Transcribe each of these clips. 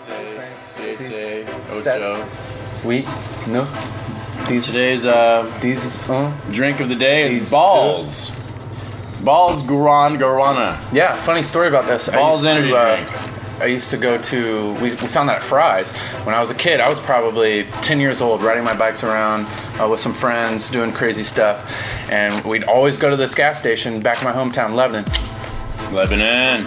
Siete, ocho. Oui, neuf, dix. Today's drink of the day is These balls. Balls guarana. Yeah, funny story about this. Balls energy drink. I used to go to, we found that at Fry's. When I was a kid, I was probably 10 years old, riding my bikes around with some friends, doing crazy stuff. And we'd always go to this gas station back in my hometown, Lebanon.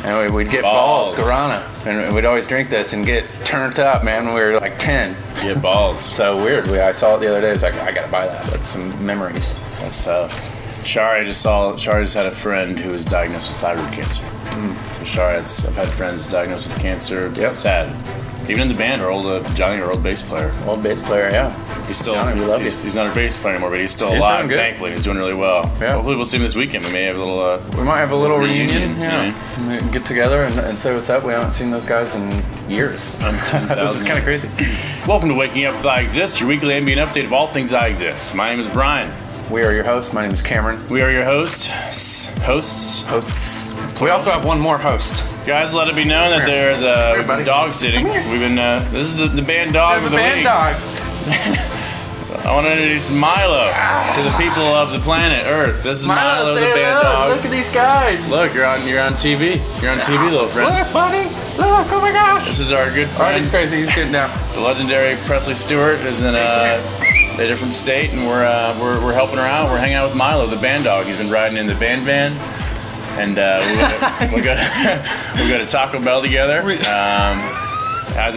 And we'd get balls, guarana. And we'd always drink this and get turned up, man, when we were like 10. Get balls. So weird. I saw it the other day. I was like, I gotta buy that. That's some memories. That's tough. Shari just had a friend who was diagnosed with thyroid cancer. So Shari, I've had friends diagnosed with cancer. It's sad. Even in the band, Johnny, our old bass player. Old bass player, yeah. He's still, Johnny, we love you. He's not a bass player anymore, but he's still He's alive, doing good. thankfully. He's doing really well. Yeah. Hopefully we'll see him this weekend. We may have a little... We might have a little reunion. Yeah. We get together and say what's up. We haven't seen those guys in years. I'm 10,000 Which is kind of crazy. Welcome to Waking Up with I Exist, your weekly ambient update of all things I Exist. My name is Brian. We are your hosts. My name is Cameron. We are your hosts. We also have one more host. Guys, let it be known that there's Here, buddy. dog sitting. We've been. This is the band dog of the band week. dog. I want to introduce Milo to the people of the planet Earth. This is Milo the say band hello. dog. Look at these guys. Look, you're on TV. You're on TV, little friend. Look, buddy. Look. Oh my gosh. This is our good All right, friend, he's crazy. He's getting down. the legendary Presley Stewart, is in a different state, and we're helping her out. We're hanging out with Milo, the band dog. He's been riding in the band van, and we go to Taco Bell together. I've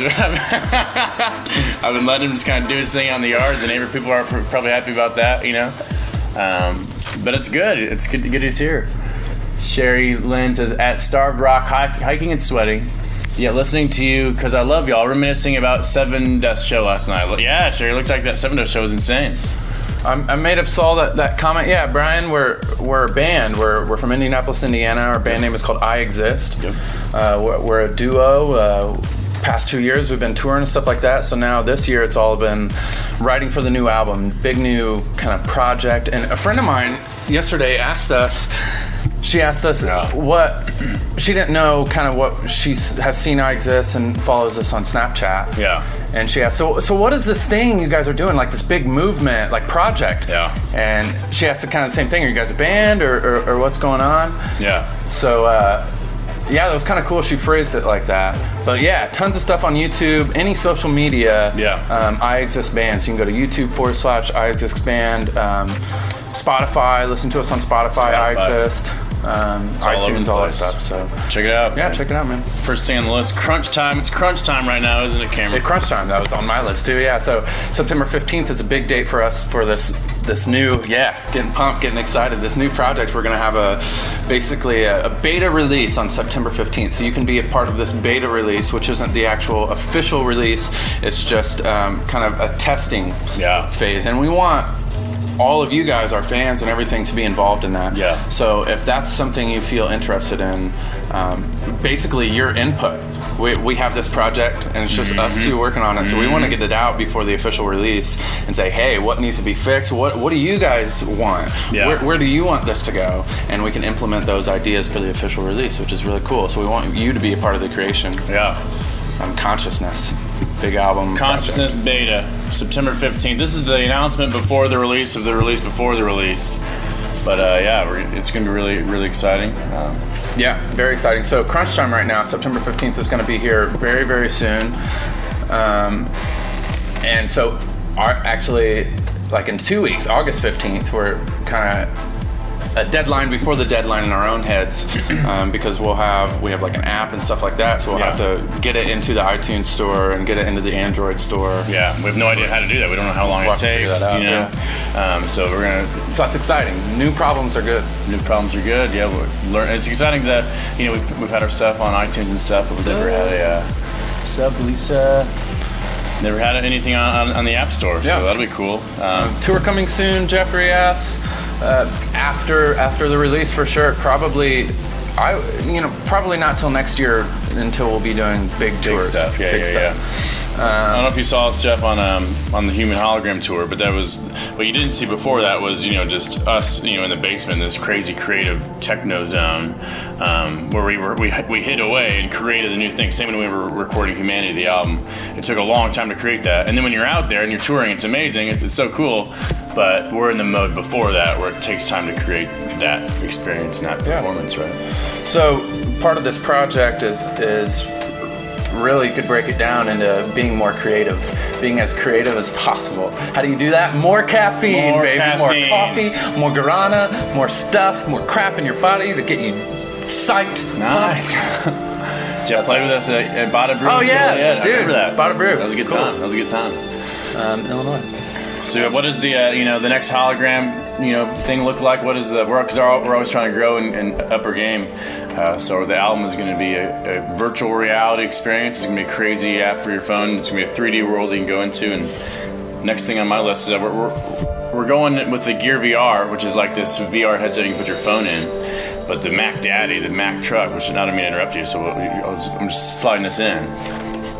been letting him just kind of do his thing on the yard. The neighbor people are probably happy about that, you know. But it's good. It's good to get us here. Sherry Lynn says, at Starved Rock, hiking and sweating, yet listening to you because I love y'all. Reminiscing about Seven Death Show last night. Yeah, Sherry, looks like that Seven Death Show was insane. I may have saw that comment. Yeah, Brian, we're a band. We're from Indianapolis, Indiana. Our band name is called I Exist. Yep. We're a duo. Past 2 years we've been touring and stuff like that. So now this year it's all been writing for the new album, big new kind of project. And a friend of mine yesterday asked us. She asked us what she didn't know, kind of what she has seen I Exist and follows us on Snapchat. Yeah. And she asked, so what is this thing you guys are doing, like this big movement, like project? Yeah. And she asked the kind of the same thing. Are you guys a band or what's going on? Yeah. So, yeah, that was kind of cool. She phrased it like that. But yeah, tons of stuff on YouTube, any social media. Yeah. I Exist Band. So you can go to YouTube/I Exist Band. Spotify, listen to us on Spotify. I Exist. iTunes, all that stuff. So check it out. Yeah, check it out, man. First thing on the list, crunch time. It's crunch time right now, isn't it, Cameron? Crunch time, that was on my list too. Yeah, so September 15th is a big date for us for this new, getting pumped, getting excited. This new project, we're gonna have basically a beta release on September 15th. So you can be a part of this beta release, which isn't the actual official release. It's just kind of a testing phase, and we want all of you guys, our fans and everything, to be involved in that. Yeah. So if that's something you feel interested in, basically your input. We have this project and it's just us two working on it. So we want to get it out before the official release and say, hey, what needs to be fixed? What do you guys want? Yeah. Where do you want this to go? And we can implement those ideas for the official release, which is really cool. So we want you to be a part of the creation. Yeah. Consciousness. Big album. Consciousness project. Beta, September 15th. This is the announcement before the release of the release before the release. But it's going to be really, really exciting. Yeah, very exciting. So crunch time right now, September 15th is going to be here very, very soon. And so actually, like in 2 weeks, August 15th, we're kind of a deadline before the deadline in our own heads, because we have like an app and stuff like that, so we'll have to get it into the iTunes store and get it into the Android store. Yeah, we have no idea how to do that. We don't know how long it takes. That out, you know, so we're gonna. So that's exciting. New problems are good. New problems are good. Yeah, we're learning. It's exciting that we've had our stuff on iTunes and stuff, but we've never had a sub Lisa. Never had anything on the App Store, so that'll be cool. Tour coming soon, Jeffrey asks. After the release for sure. Probably not till next year until we'll be doing big tours. Stuff. Big stuff. I don't know if you saw us, Jeff, on the Human Hologram tour, but that was what you didn't see before. That was just us in the basement, this crazy creative techno zone where we hid away and created a new thing. Same when we were recording Humanity, the album. It took a long time to create that, and then when you're out there and you're touring, it's amazing. It's so cool. But we're in the mode before that where it takes time to create that experience and that performance, right? So part of this project is really could break it down into being more creative, being as creative as possible. How do you do that? More caffeine, baby. Caffeine. More coffee, more guarana, more stuff, more crap in your body to get you psyched. Nice. Jeff played with us at Bada Brew. Oh yeah, I remember that. Bada Brew. That was a good time. That was a good time. Illinois. So what does the the next hologram thing look like? What is because we're always trying to grow and up our game. So the album is going to be a virtual reality experience. It's going to be a crazy app for your phone. It's going to be a 3D world you can go into. And next thing on my list is that we're going with the Gear VR, which is like this VR headset you can put your phone in. But the Mac Daddy, the Mac Truck, which I don't mean to interrupt you, so I'm just sliding this in.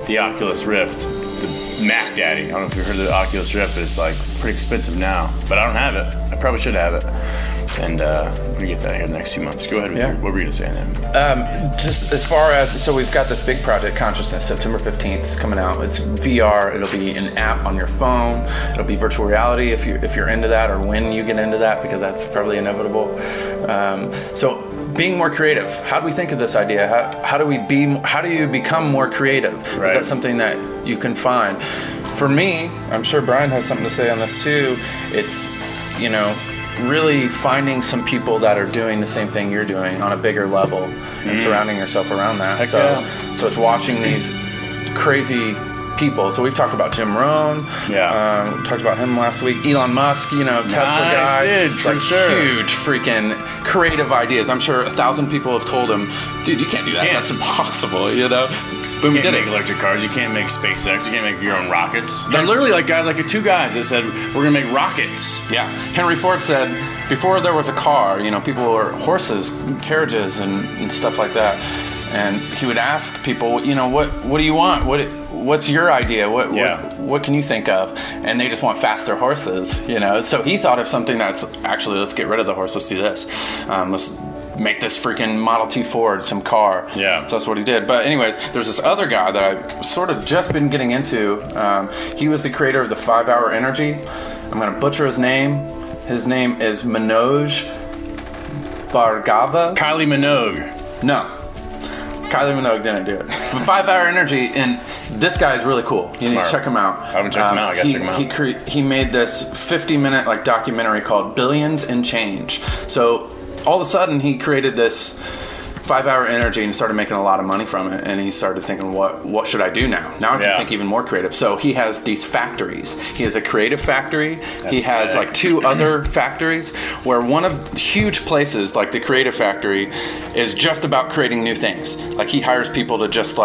The Oculus Rift, the Mac Daddy. I don't know if you've heard of the Oculus Rift, but it's like pretty expensive now. But I don't have it. I probably should have it. And I'm going to get that here in the next few months. Go ahead. What were you going to say then? Just as far as, so we've got this big project, Consciousness, September 15th. It's coming out. It's VR. It'll be an app on your phone. It'll be virtual reality if you're into that, or when you get into that, because that's probably inevitable. So being more creative. How do we think of this idea? How do you become more creative? Right. Is that something that you can find? For me, I'm sure Brian has something to say on this too. It's, really finding some people that are doing the same thing you're doing on a bigger level and surrounding yourself around that. Heck So yeah. it's watching these crazy people. So we've talked about Jim Rohn. Yeah. We talked about him last week. Elon Musk, Tesla guy. Dude, for sure. Huge freaking creative ideas. I'm sure 1,000 people have told him, dude, you can't do that. Can't. That's impossible, Boom, You did can't it. make electric cars. You can't make SpaceX. You can't make your own rockets. They're literally like two guys that said, we're going to make rockets. Yeah. Henry Ford said, before there was a car, people were horses, carriages, and stuff like that. And he would ask people, what do you want? What's your idea? What can you think of? And they just want faster horses, So he thought of something that's actually, let's get rid of the horse. Let's do this. Let's make this freaking Model T Ford some car. Yeah. So that's what he did. But anyways, there's this other guy that I've sort of just been getting into. He was the creator of the 5 Hour Energy. I'm going to butcher his name. His name is Manoj Bhargava. Kylie Minogue. No. Kylie Minogue didn't do it. But 5 Hour Energy, and this guy is really cool. You need to check him out. I haven't checked him out. I gotta check him out. He made this 50-minute documentary called Billions and Change. So all of a sudden he created this 5 Hour Energy and started making a lot of money from it. And he started thinking, what should I do now? Now I can think even more creative. So he has these factories. He has a creative factory. He has sick. 2 other factories, where one of the huge places, like the creative factory, is just about creating new things. He hires people to just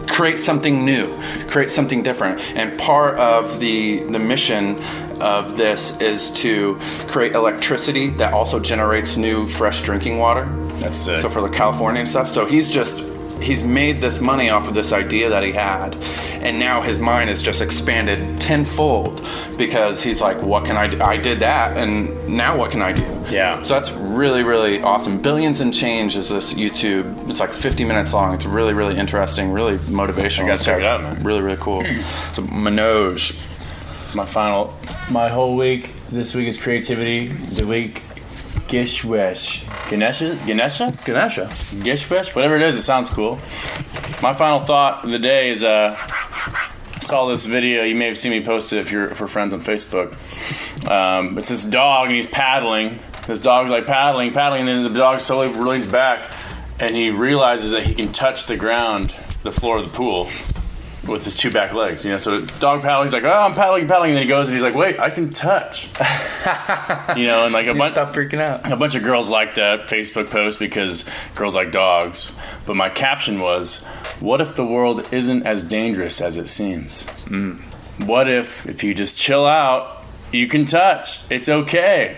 create something new, create something different. And part of the mission of this is to create electricity that also generates new fresh drinking water. That's sick. So for the California and stuff. So he's made this money off of this idea that he had, and now his mind is just expanded tenfold, because he's like, what can I do? I did that, and now what can I do? Yeah. So that's really, really awesome. Billions and Change is this YouTube. It's 50 minutes long. It's really, really interesting, really motivational. I gotta check it out, man. Really, really cool. So Manoj. My whole week this week is creativity. The week Gishwesh. Ganesha? Gishwesh? Whatever it is, it sounds cool. My final thought of the day is I saw this video. You may have seen me post it if you're friends on Facebook. It's this dog and he's paddling. This dog's paddling, and then the dog slowly leans back and he realizes that he can touch the ground, the floor of the pool, with his 2 back legs, So the dog paddling, he's like, oh, I'm paddling, and then he goes and he's like, wait, I can touch. And a bunch. Stop freaking out. A bunch of girls liked that Facebook post because girls like dogs. But my caption was, what if the world isn't as dangerous as it seems? What if you just chill out, you can touch? It's okay.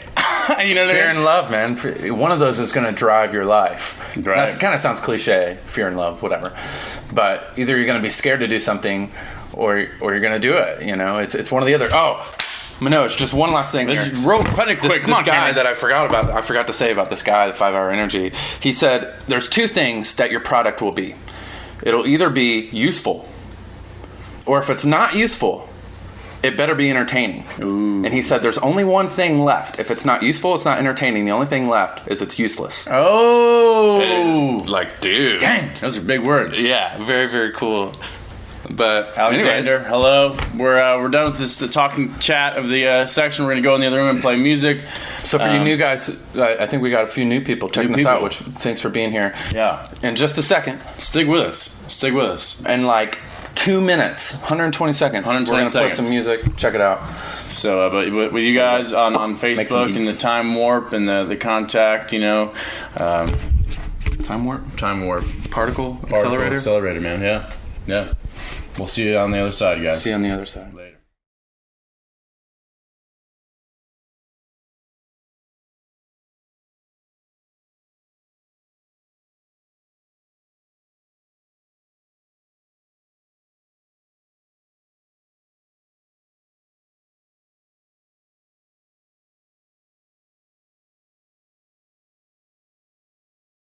You know what I mean? Fear and love, man. One of those is going to drive your life. Right. That kind of sounds cliche. Fear and love, whatever. But either you're going to be scared to do something, or you're going to do it. You know, it's one or the other. Oh, Manoj, just one last thing. This here. is real quick. This Come on, guy Cameron. that I forgot to say about this guy, the 5 Hour Energy. He said there's 2 things that your product will be. It'll either be useful, or if it's not useful, it better be entertaining. Ooh. And he said there's only one thing left. If it's not useful, it's not entertaining. The only thing left is it's useless. Oh, Like, dude. dang! Those are big words. Yeah, very, very cool. But Alexander, anyways, hello. We're done with this talking chat of the section. We're gonna go in the other room and play music. so for you new guys, I think we got a few new people checking us out, which thanks for being here. Yeah, In just a second, stick with us. Stick with us. in like 2 minutes, 120 seconds, 120 we're going to play seconds. some music. Check it out. So, but with you guys on Facebook and the beats. Time Warp and the Contact, Time warp? Time Warp Particle Particle accelerator? Accelerator, man. Yeah. We'll see you on the other side, guys. See you on the other side. Later.